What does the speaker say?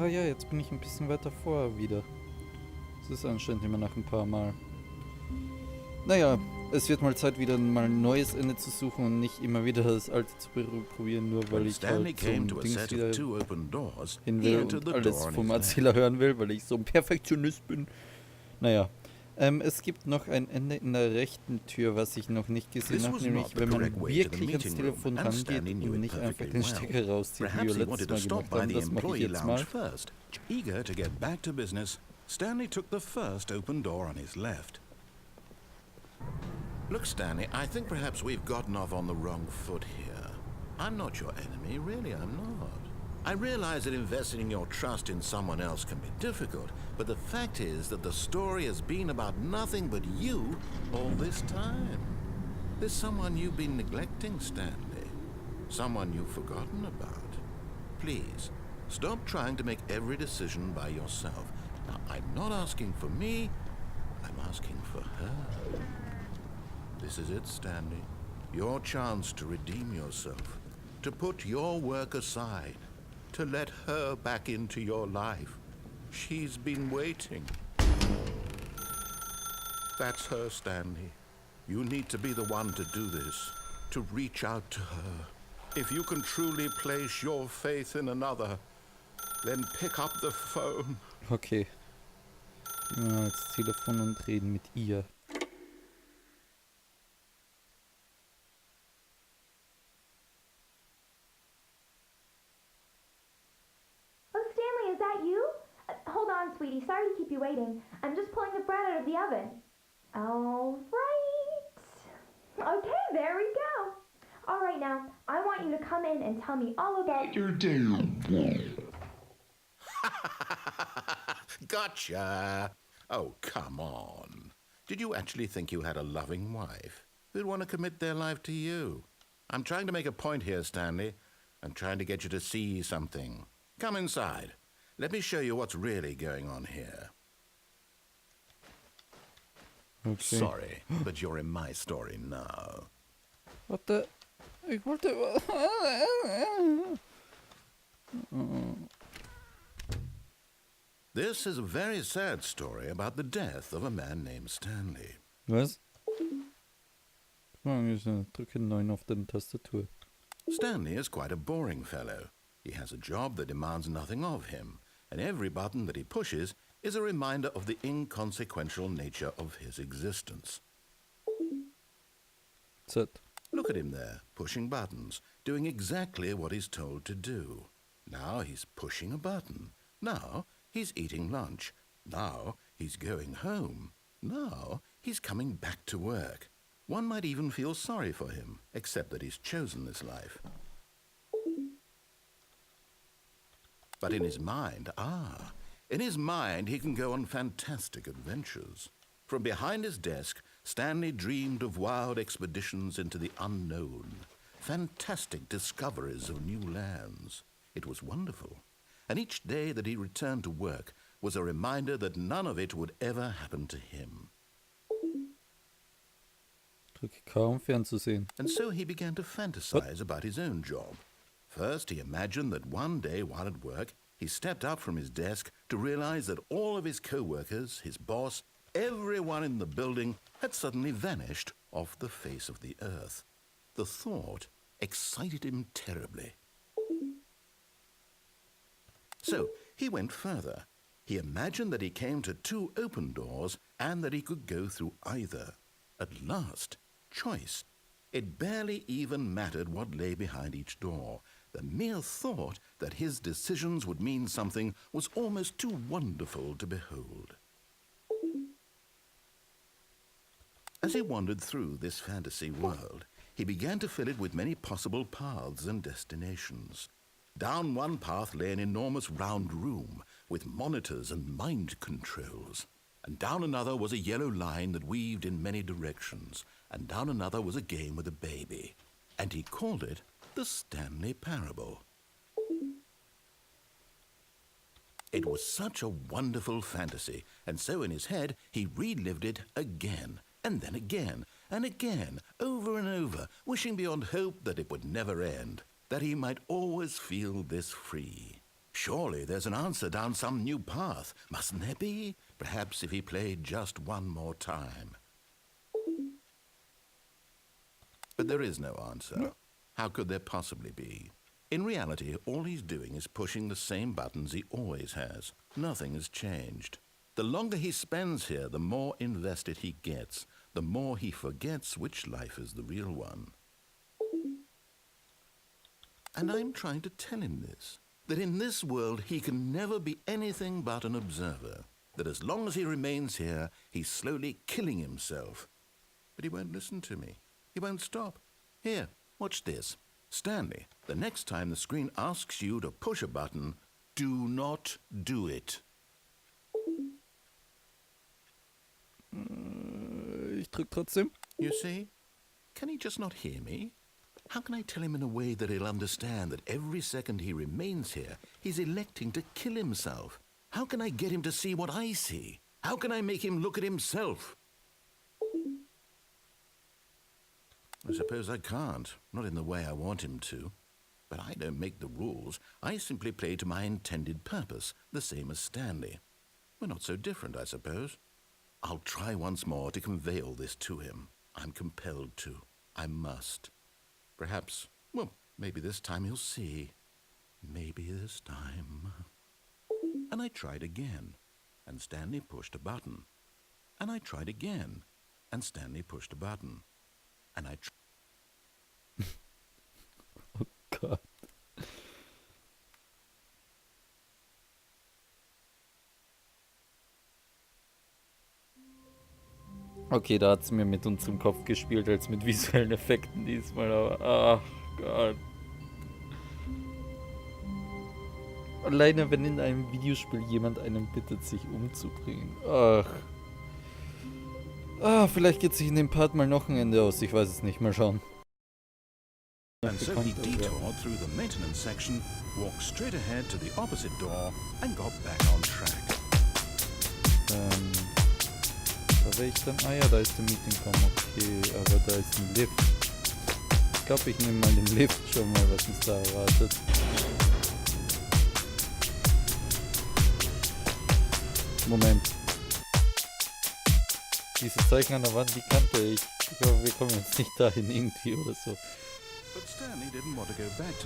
ja, jetzt bin ich ein bisschen weiter vor wieder. Es ist anscheinend immer nach ein paar Mal. Naja, es wird mal Zeit, wieder mal ein neues Ende zu suchen und nicht immer wieder das alte zu probieren, nur weil ich halt zum Dings wieder hin will und alles vom Erzähler hören will, weil ich so ein Perfektionist bin. Naja, es gibt noch ein Ende in der rechten Tür, was ich noch nicht gesehen habe, nämlich wenn man wirklich ans Telefon rangeht und nicht einfach den Stecker rauszieht, wie wir letztes Mal gemacht haben. Das mache ich jetzt mal. Eager to get back to business, Stanley took the first open door on his left. Look, Stanley, I think perhaps we've gotten off on the wrong foot here. I'm not your enemy, really, I'm not. I realize that investing your trust in someone else can be difficult, but the fact is that the story has been about nothing but you all this time. There's someone you've been neglecting, Stanley. Someone you've forgotten about. Please, stop trying to make every decision by yourself. Now, I'm not asking for me, I'm asking for her. This is it, Stanley. Your chance to redeem yourself, to put your work aside, to let her back into your life. She's been waiting. That's her, Stanley. You need to be the one to do this, to reach out to her. If you can truly place your faith in another, then pick up the phone. Okay. Gehen wir ans Telefon und reden mit ihr. Sweetie, sorry to keep you waiting. I'm just pulling the bread out of the oven. All right. Okay, there we go. All right, now, I want you to come in and tell me all about your day. Gotcha. Oh, come on. Did you actually think you had a loving wife who'd want to commit their life to you? I'm trying to make a point here, Stanley. I'm trying to get you to see something. Come inside. Let me show you what's really going on here. Okay. Sorry, but you're in my story now. What the... Ich wollte... This is a very sad story about the death of a man named Stanley. Was? Drücke 9 auf deine Tastatur. Stanley is quite a boring fellow. He has a job that demands nothing of him, and every button that he pushes is a reminder of the inconsequential nature of his existence. Set. Look at him there, pushing buttons, doing exactly what he's told to do. Now he's pushing a button. Now he's eating lunch. Now he's going home. Now he's coming back to work. One might even feel sorry for him, except that he's chosen this life. But in his mind, he can go on fantastic adventures. From behind his desk, Stanley dreamed of wild expeditions into the unknown, fantastic discoveries of new lands. It was wonderful, and each day that he returned to work was a reminder that none of it would ever happen to him. Drücke kaum fernzusehen. And so he began to fantasize about his own job. First, he imagined that one day while at work, he stepped up from his desk to realize that all of his co-workers, his boss, everyone in the building had suddenly vanished off the face of the earth. The thought excited him terribly. So he went further. He imagined that he came to 2 open doors and that he could go through either. At last, choice. It barely even mattered what lay behind each door. The mere thought that his decisions would mean something was almost too wonderful to behold. As he wandered through this fantasy world, he began to fill it with many possible paths and destinations. Down one path lay an enormous round room with monitors and mind controls. And down another was a yellow line that weaved in many directions. And down another was a game with a baby. And he called it the Stanley Parable. It was such a wonderful fantasy, and so in his head he relived it again, and then again, and again, over and over, wishing beyond hope that it would never end, that he might always feel this free. Surely there's an answer down some new path, mustn't there be? Perhaps if he played just one more time. But there is no answer. How could there possibly be? In reality, all he's doing is pushing the same buttons he always has. Nothing has changed. The longer he spends here, the more invested he gets, the more he forgets which life is the real one. And I'm trying to tell him this, that in this world he can never be anything but an observer, that as long as he remains here, he's slowly killing himself. But he won't listen to me. He won't stop. Here, watch this. Stanley, the next time the screen asks you to push a button, do not do it. Ich drück trotzdem. You see? Can he just not hear me? How can I tell him in a way that he'll understand that every second he remains here, he's electing to kill himself? How can I get him to see what I see? How can I make him look at himself? I suppose I can't, not in the way I want him to. But I don't make the rules. I simply play to my intended purpose, the same as Stanley. We're not so different, I suppose. I'll try once more to convey all this to him. I'm compelled to. I must. Perhaps, well, maybe this time he'll see. Maybe this time. And I tried again, and Stanley pushed a button. And I tried again, and Stanley pushed a button. And I Oh Gott. Okay, da hat es mir mit unserem Kopf gespielt, als mit visuellen Effekten diesmal, aber ach Gott. Alleine wenn in einem Videospiel jemand einen bittet, sich umzubringen. Ach. Ah, vielleicht geht sich in dem Part mal noch ein Ende aus, ich weiß es nicht, mal schauen. And so he detoured through the maintenance section, walked straight ahead to the opposite door, and got back on track. Da wäre ich dann... Ah ja, da ist der Meeting-Raum, okay, aber da ist ein Lift. Ich glaube, ich nehme mal den Lift, schau mal, was uns da erwartet. Moment. Dieses Zeichen an der Wand, die kannte ich. Ich hoffe, wir kommen jetzt nicht dahin irgendwie oder so. But Stanley didn't want to go back to the